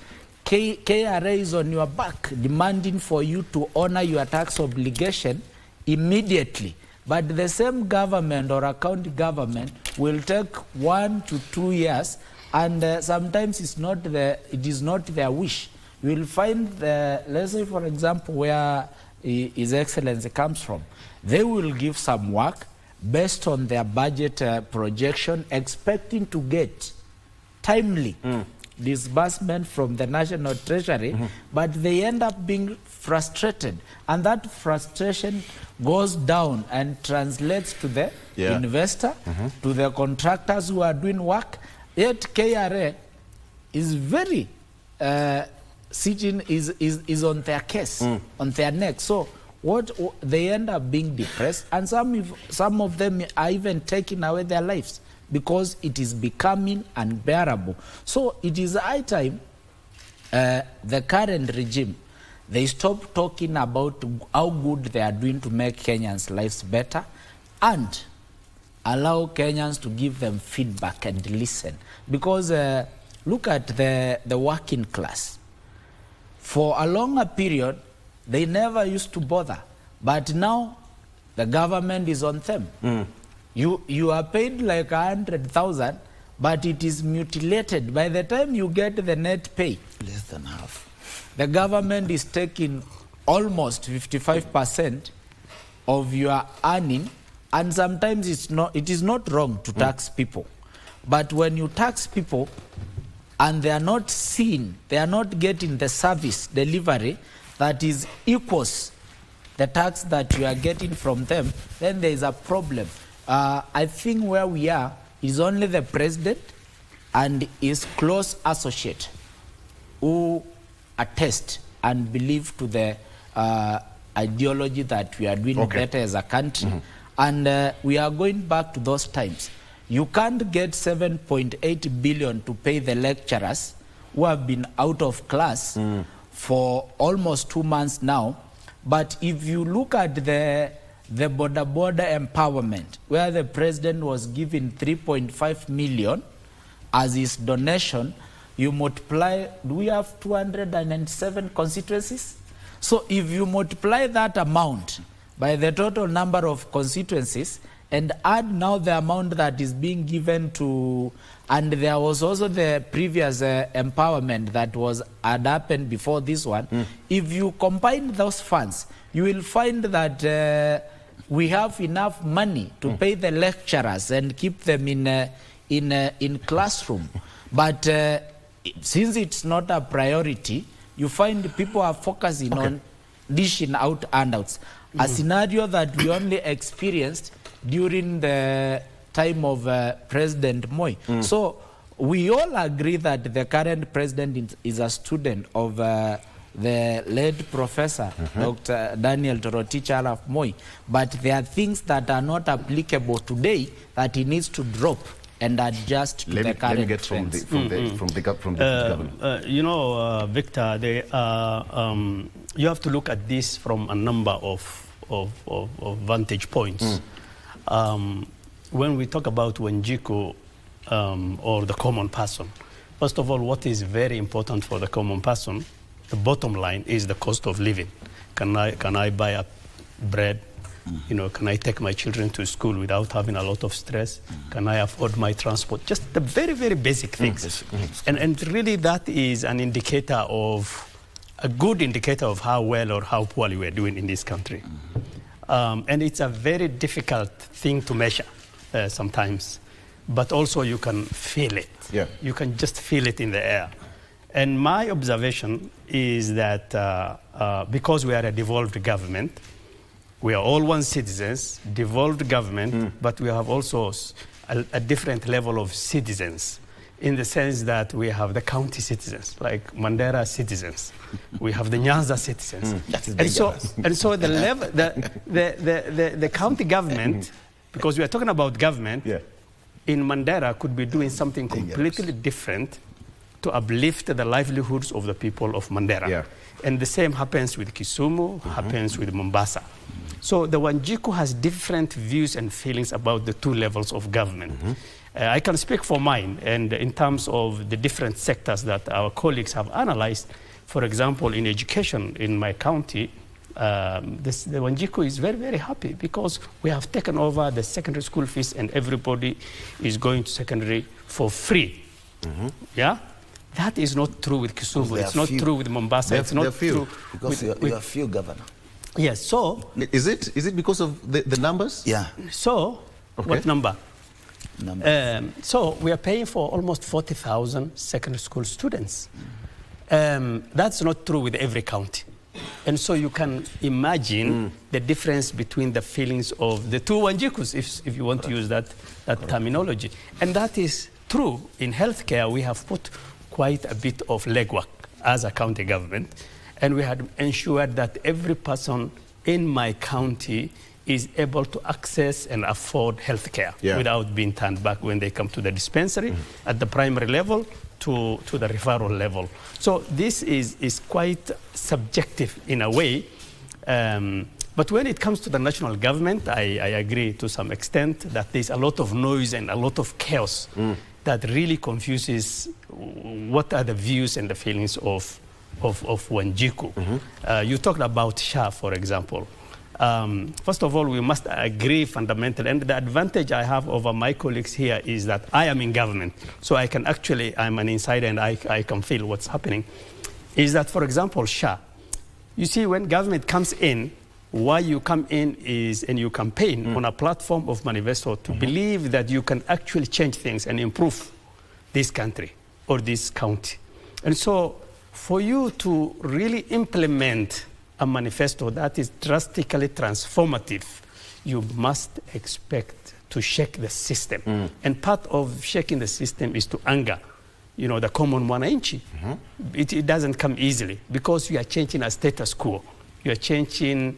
KRA is on your back demanding for you to honor your tax obligation immediately. But the same government or a county government will take 1 to 2 years, and sometimes it is not their wish. You will find, let's say for example, where His Excellency comes from, they will give some work based on their budget projection, expecting to get timely disbursement from the National Treasury, but they end up being frustrated, and that frustration goes down and translates to the investor, to the contractors who are doing work. Yet KRA is very is on their case, on their neck. So what they end up being depressed, and some of them are even taking away their lives because it is becoming unbearable. So it is high time the current regime, they stop talking about how good they are doing to make Kenyans' lives better, and allow Kenyans to give them feedback and listen. Because look at the working class. For a longer period, they never used to bother. But now, the government is on them. You are paid like 100,000, but it is mutilated. By the time you get the net pay, less than half. The government is taking almost 55% of your earning, and sometimes it is not wrong to tax people. But when you tax people and they are not seen, they are not getting the service delivery that is equals the tax that you are getting from them, then there is a problem. I think where we are is only the president and his close associate who attest and believe to the ideology that we are doing better as a country. And we are going back to those times. You can't get 7.8 billion to pay the lecturers who have been out of class for almost 2 months now. But if you look at the border empowerment, where the president was given 3.5 million as his donation, you multiply, do we have 207 constituencies? So if you multiply that amount by the total number of constituencies and add now the amount that is being given to, and there was also the previous empowerment that had happened before this one, if you combine those funds, you will find that we have enough money to pay the lecturers and keep them in classroom. But since it's not a priority, you find people are focusing on dishing out handouts, a scenario that we only experienced during the time of President Moi. So we all agree that the current president is a student of the late Professor Dr. Daniel Toroitich arap Moi, but there are things that are not applicable today that he needs to drop and adjust to the current let me get trends. from the government. You know, Victor, you have to look at this from a number of vantage points. When we talk about Wanjiku or the common person, first of all, what is very important for the common person, the bottom line is the cost of living. Can I buy a bread? You know, can I take my children to school without having a lot of stress? Can I afford my transport? Just the very, very basic things. And really that is an indicator a good indicator of how well or how poorly we're doing in this country. And it's a very difficult thing to measure sometimes, but also you can feel it. Yeah. You can just feel it in the air. And my observation is that because we are a devolved government, we are all one citizens, devolved government, but we have also a different level of citizens in the sense that we have the county citizens, like Mandera citizens. We have the Nyanza citizens. And so the level, the county government, because we are talking about government, in Mandera could be doing something completely different to uplift the livelihoods of the people of Mandera. And the same happens with Kisumu, happens with Mombasa. So the Wanjiku has different views and feelings about the two levels of government. I can speak for mine, and in terms of the different sectors that our colleagues have analyzed, for example, in education in my county, the Wanjiku is very, very happy because we have taken over the secondary school fees and everybody is going to secondary for free. Yeah? That is not true with Kisumu. It's not true with Mombasa. It's not true because you are few, Governor. Yes, so... Is it because of the numbers? Yeah. So, what number? So, we are paying for almost 40,000 secondary school students. That's not true with every county. And so you can imagine the difference between the feelings of the two Wanjikus, if you want to use that terminology. And that is true. In healthcare, we have put quite a bit of legwork as a county government. And we had ensured that every person in my county is able to access and afford health care without being turned back when they come to the dispensary at the primary level to the referral level. So this is quite subjective in a way. But when it comes to the national government, I agree to some extent that there's a lot of noise and a lot of chaos that really confuses what are the views and the feelings of Wanjiku. You talked about SHA, for example. First of all, we must agree fundamentally, and the advantage I have over my colleagues here is that I am in government, so I can actually, I'm an insider and I can feel what's happening, is that, for example, SHA, you see, when government comes in, why you come in is, and you campaign on a platform of manifesto to believe that you can actually change things and improve this country or this county. And so, for you to really implement a manifesto that is drastically transformative, you must expect to shake the system. And part of shaking the system is to anger, the common mwananchi. It doesn't come easily because you are changing a status quo. You are changing,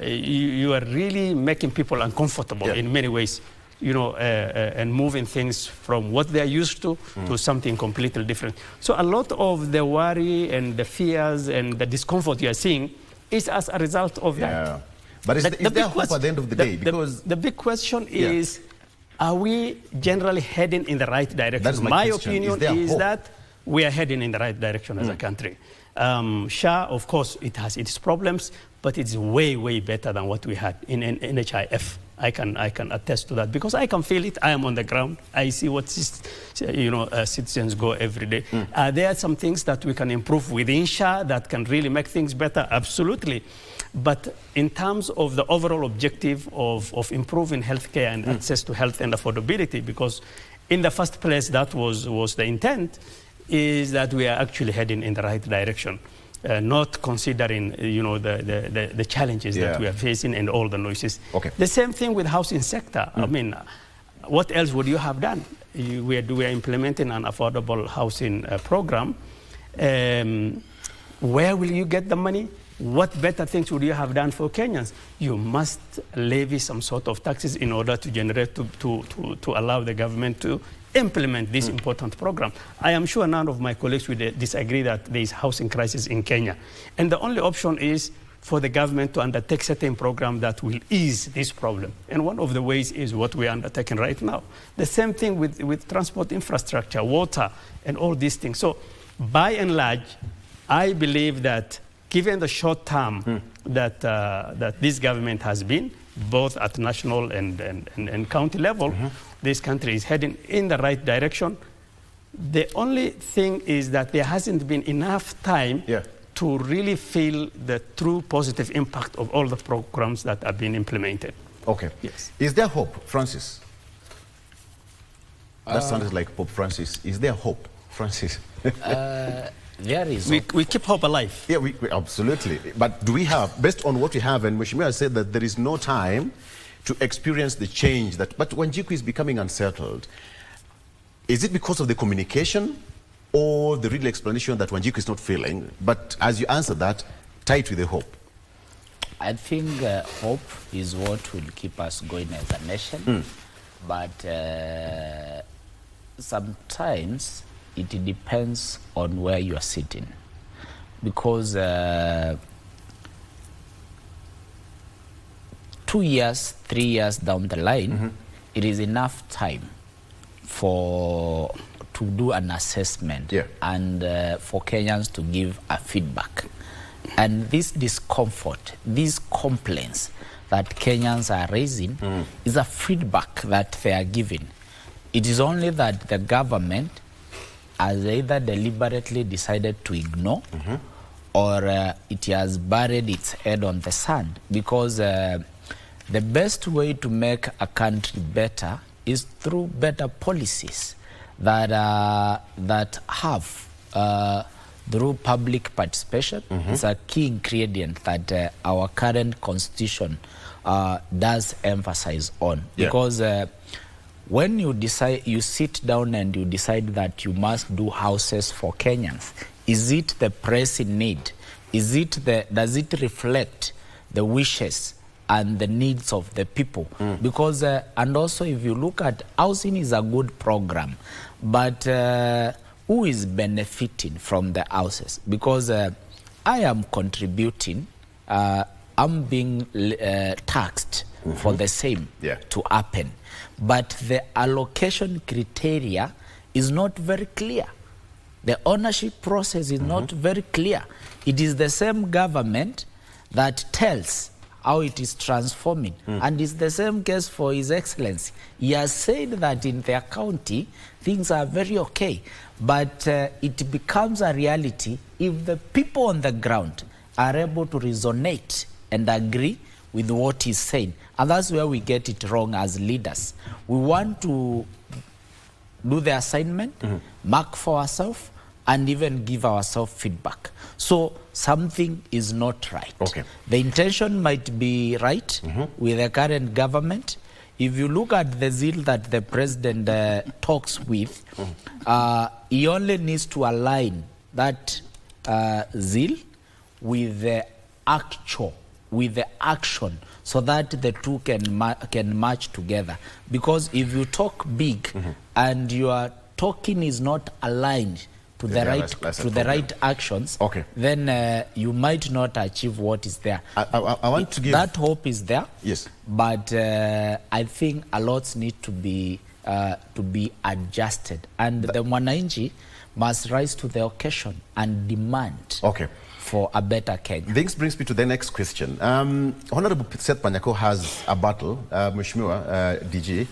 you are really making people uncomfortable in many ways, and moving things from what they are used to something completely different. So a lot of the worry and the fears and the discomfort you are seeing is as a result of that. But is there hope at the end of the day? Because the big question is, are we generally heading in the right direction? That's my opinion is that we are heading in the right direction as a country. SHA, of course, it has its problems, but it's way, way better than what we had in NHIF. I can attest to that because I can feel it. I am on the ground. I see what citizens go every day. There are some things that we can improve within SHA that can really make things better. Absolutely. But in terms of the overall objective of improving healthcare and access to health and affordability, because in the first place that was the intent, is that we are actually heading in the right direction. Not considering, the challenges that we are facing and all the noises. Okay. The same thing with housing sector. I mean, what else would you have done? We are implementing an affordable housing program. Where will you get the money? What better things would you have done for Kenyans? You must levy some sort of taxes in order to generate, to allow the government to implement this important program. I am sure none of my colleagues would disagree that there is housing crisis in Kenya. And the only option is for the government to undertake certain program that will ease this problem. And one of the ways is what we are undertaking right now. The same thing with transport infrastructure, water, and all these things. So by and large, I believe that given the short term that this government has been, both at national and county level, this country is heading in the right direction. The only thing is that there hasn't been enough time to really feel the true positive impact of all the programs that have been implemented. Okay. Yes. Is there hope, Francis? That sounded like Pope Francis. Is there hope, Francis? There is we keep hope alive. Yeah, we absolutely. But do we have, based on what we have, and Mheshimiwa said that there is no time to experience the change that, but Wanjiku is becoming unsettled. Is it because of the communication or the real explanation that Wanjiku is not feeling? But as you answer that, tie it with the hope. I think hope is what will keep us going as a nation. But sometimes it depends on where you are sitting. Because 2 years, 3 years down the line, it is enough time to do an assessment and for Kenyans to give a feedback. And this discomfort, these complaints that Kenyans are raising is a feedback that they are giving. It is only that the government has either deliberately decided to ignore or it has buried its head on the sand, because the best way to make a country better is through better policies that have through public participation. It's a key ingredient that our current constitution does emphasize on, because when you decide, you sit down and you decide that you must do houses for Kenyans, is it the pressing need? Does it reflect the wishes and the needs of the people? Because and also, if you look at housing, is a good program, but who is benefiting from the houses? Because I am contributing, I'm being taxed for the same to happen. But the allocation criteria is not very clear. The ownership process is not very clear. It is the same government that tells how it is transforming. And it's the same case for His Excellency. He has said that in their county, things are very okay. But it becomes a reality if the people on the ground are able to resonate and agree with what he's saying. And that's where we get it wrong as leaders. We want to do the assignment, mark for ourselves, and even give ourselves feedback. So something is not right. Okay. The intention might be right with the current government. If you look at the zeal that the president talks with, he only needs to align that zeal with the action, so that the two can match together. Because if you talk big and your talking is not aligned to the right actions, then you might not achieve what is there. I want to give that hope is there. Yes, but I think a lot need to be adjusted, and the Mwananchi must rise to the occasion and demand for a better Kenya. This brings me to the next question. Honorable Seth Panyako has a battle, Mheshimiwa DG.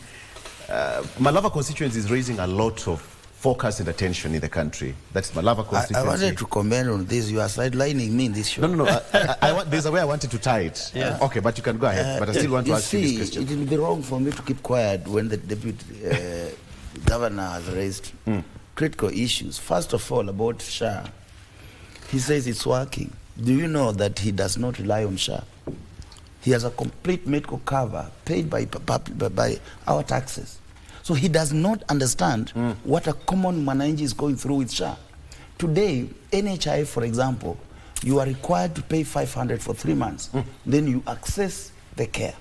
Malava constituency is raising a lot of focus and attention in the country. That's Malava constituency. I wanted to comment on this. You are sidelining me in this show. No. There's a way I wanted to tie it. Yeah. Okay, but you can go ahead. But I still want to ask you this question. It will be wrong for me to keep quiet when the deputy governor has raised critical issues. First of all, about SHA. He says it's working. Do you know that he does not rely on SHA? He has a complete medical cover paid by our taxes. So he does not understand what a common mwananchi is going through with SHA. Today, NHIF, for example, you are required to pay 500 for 3 months. Then you access the care,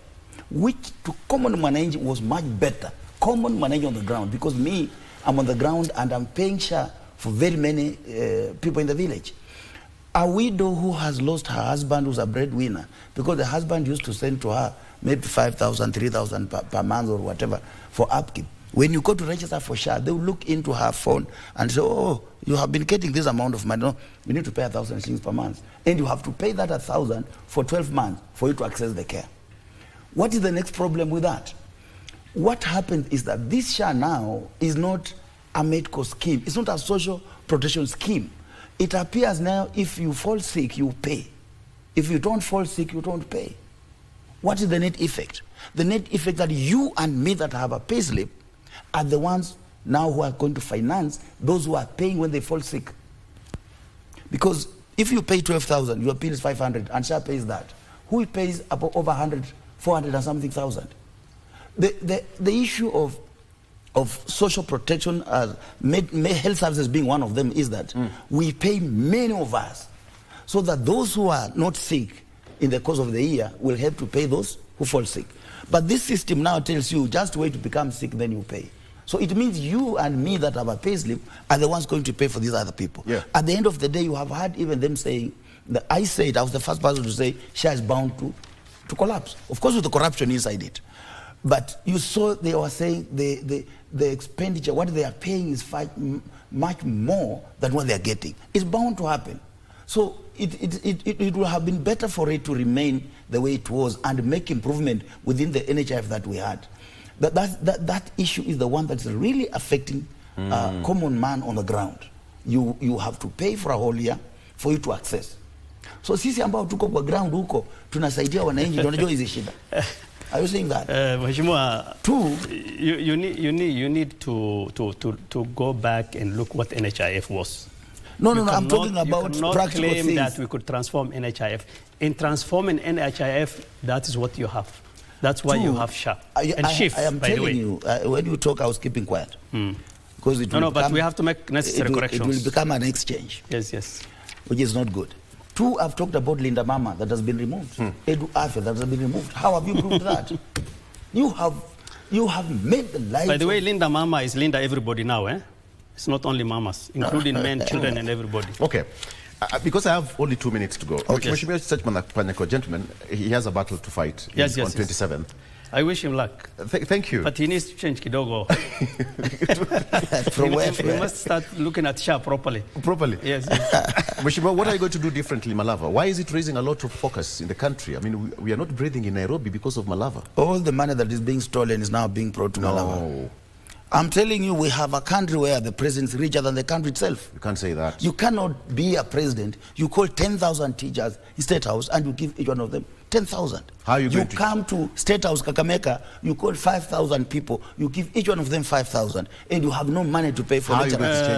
which to common mwananchi was much better. Common mwananchi on the ground, because me, I'm on the ground and I'm paying SHA for very many people in the village. A widow who has lost her husband, who's a breadwinner, because the husband used to send to her maybe 5,000, 3,000 per month or whatever for upkeep. When you go to register for SHA, they will look into her phone and say, oh, you have been getting this amount of money. No, you need to pay 1,000 shillings per month. And you have to pay that 1,000 for 12 months for you to access the care. What is the next problem with that? What happens is that this SHA now is not a medical scheme. It's not a social protection scheme. It appears now if you fall sick, you pay. If you don't fall sick, you don't pay. What is the net effect? The net effect that you and me that have a pay slip are the ones now who are going to finance those who are paying when they fall sick. Because if you pay 12,000, your bill is 500, and SHA pays that. Who pays about over 100, 400 and something thousand? The issue of social protection, health services being one of them, is that we pay many of us so that those who are not sick in the course of the year will help to pay those who fall sick. But this system now tells you just wait to become sick, then you pay. So it means you and me that have a pay slip are the ones going to pay for these other people. Yeah. At the end of the day, you have heard even them saying, I was the first person to say SHA is bound to collapse. Of course, with the corruption inside it. But you saw they were saying the expenditure, what they are paying is much more than what they are getting. It's bound to happen. So it would have been better for it to remain the way it was and make improvement within the NHIF that we had. That issue is the one that's really affecting common man on the ground. You have to pay for a whole year for you to access. So sisi ambao tuko kwa ground huko tunasaidia wananchi ndio unajua hizi shida. Are you saying that? Mheshimiwa, you need to go back and look what NHIF was. No, I'm talking about practical claim things. That we could transform NHIF. In transforming NHIF, that is what you have. That's why you have SHA and SHIF. I am by the way. telling you, when you talk, I was keeping quiet. Because it will but we have to make necessary corrections. It will become an exchange. Yes. Which is not good. Two, I've talked about Linda Mama that has been removed. Edu Afe that has been removed. How have you proved that? You have made the life. By the way, Linda Mama is Linda everybody now, eh? It's not only mamas, including men, children, and everybody. Okay. Because I have only 2 minutes to go. Okay. Mheshimiwa Sachmanako, gentleman, he has a battle to fight on 27th. I wish him luck. Thank you. But he needs to change kidogo. From where? We must start looking at SHA properly. Properly? Yes. Mheshimiwa, what are you going to do differently in Malava? Why is it raising a lot of focus in the country? I mean, we are not breathing in Nairobi because of Malava. All the money that is being stolen is now being brought to Malava. I'm telling you, we have a country where the president is richer than the country itself. You can't say that. You cannot be a president. You call 10,000 teachers in State House and you give each one of them 10,000. How are you going to... come to State House, Kakamega, you call 5,000 people, you give each one of them 5,000, and you have no money to pay for lecturers.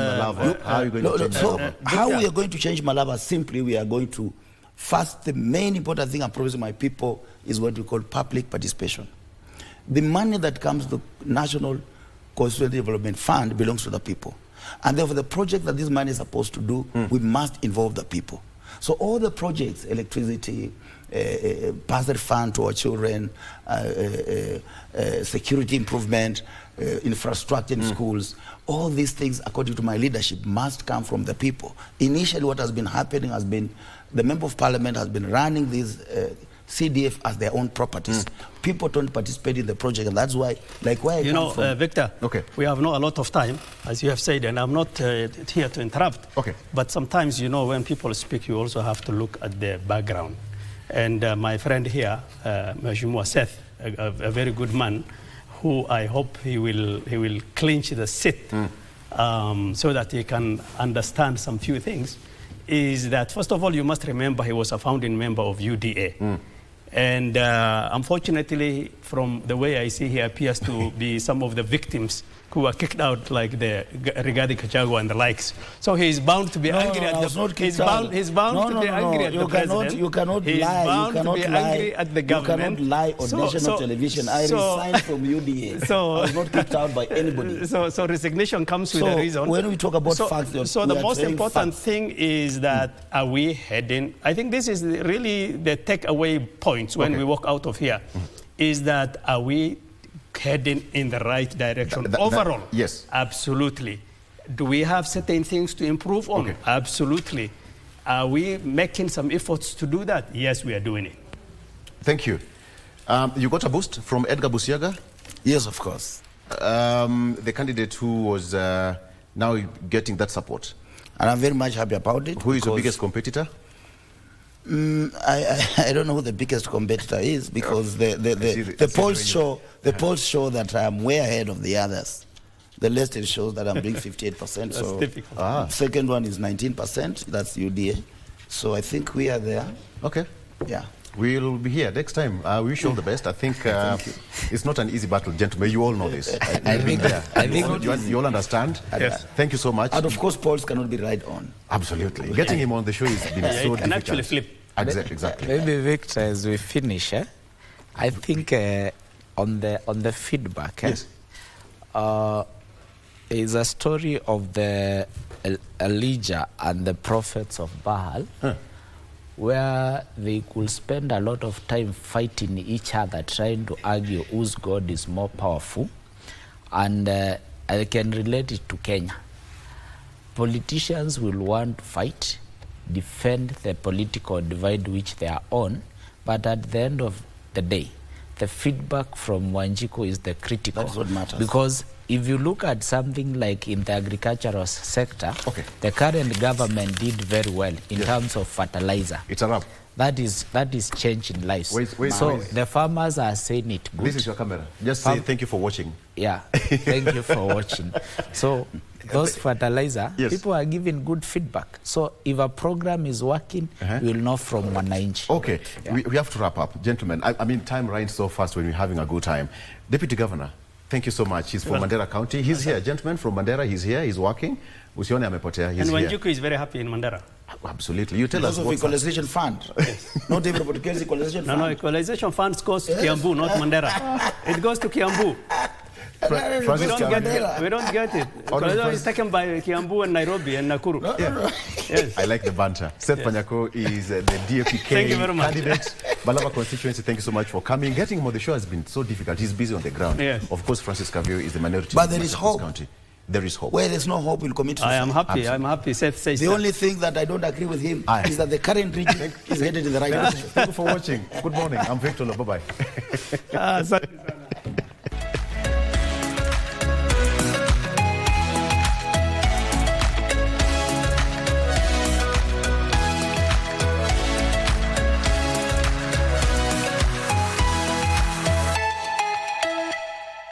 How are you going to change Malava? How we are going to change Malava? Simply, we are going to... First, the main important thing I'm promising my people is what we call public participation. The money that comes to National Constituency Development Fund belongs to the people. And therefore, the project that this money is supposed to do, we must involve the people. So all the projects, electricity, bursary fund to our children, security improvement, infrastructure in schools, all these things, according to my leadership, must come from the people. Initially, what has been happening has been, the Member of Parliament has been running these CDF as their own properties. People don't participate in the project, and that's why, like where I come from. Victor, okay, we have not a lot of time, as you have said, and I'm not here to interrupt. Okay. But sometimes, when people speak, you also have to look at the background. And my friend here, Mheshimiwa Seth, a very good man, who I hope he will clinch the seat so that he can understand some few things, is that, first of all, you must remember he was a founding member of UDA. And unfortunately, from the way I see, he appears to be some of the victims who were kicked out, like the Rigathi Gachagua and the likes. So he's bound to be angry at the he's bound to be angry at the president. You cannot he's lie. bound You cannot to be lie. angry at the government. You cannot lie on national television. I resigned from UDA. I was not kicked out by anybody. So resignation comes with a reason. When we talk about facts, so the most important thing is that are we heading? I think this is really the takeaway points when we walk out of here. Is that are we heading in the right direction overall? Yes. Absolutely. Do we have certain things to improve on? Okay. Absolutely. Are we making some efforts to do that? Yes, we are doing it. Thank you. You got a boost from Edgar Busiaga? Yes, of course. The candidate who was now getting that support. And I'm very much happy about it. Who is your biggest competitor? I don't know who the biggest competitor is, because the polls show that I'm way ahead of the others. The list shows that I'm doing 58%. So difficult. Second one is 19%. That's UDA. So I think we are there. Okay. Yeah. We'll be here next time. We wish you all the best. I think it's not an easy battle, gentlemen. You all know this. I think you all understand. Yes. Thank you so much. And of course, polls cannot be right on. Absolutely. Getting him on the show has been so difficult. It can actually flip. Exactly. Maybe, Victor, as we finish, I think on the feedback, yes. is a story of the Elijah and the prophets of Baal, where they could spend a lot of time fighting each other, trying to argue whose God is more powerful. And I can relate it to Kenya. Politicians will want to fight, defend the political divide which they are on, but at the end of the day, the feedback from Wanjiku is the critical. That's what matters. Because if you look at something like in the agricultural sector, the current government did very well in terms of fertilizer. It's a wrap. That is changing lives. So the farmers are saying it good. This is your camera. Just say thank you for watching. Yeah, thank you for watching. So those fertilizer, people are giving good feedback. So if a program is working, we'll know from Wananchi. Okay, we have to wrap up. Gentlemen, I mean, time runs so fast when we're having a good time. Deputy Governor, thank you so much. He's from Mandera County. He's here. Gentleman from Mandera, he's here. He's working. Usione amepotea. He's and here. Wanjiku is very happy in Mandera. Absolutely. You tell us what equalization fund. Not everybody cares equalization fund. No, equalization funds goes to Kiambu, not Mandera. It goes to Kiambu. We don't get it. Equalization is taken by Kiambu and Nairobi and Nakuru. Yes. I like the banter. Seth Panyako is the DAPK candidate. Balaba constituency, thank you so much for coming. Getting him on the show has been so difficult. He's busy on the ground. Of course, Francis Kavio is the minority. But there is hope. County. There is hope. Where there's no hope, we'll commit suicide. I am happy. Absolutely. I'm happy. Seth says the only thing that I don't agree with him is that the current regime is headed in the right direction. Thank you for watching. Good morning. I'm Victor. Bye-bye.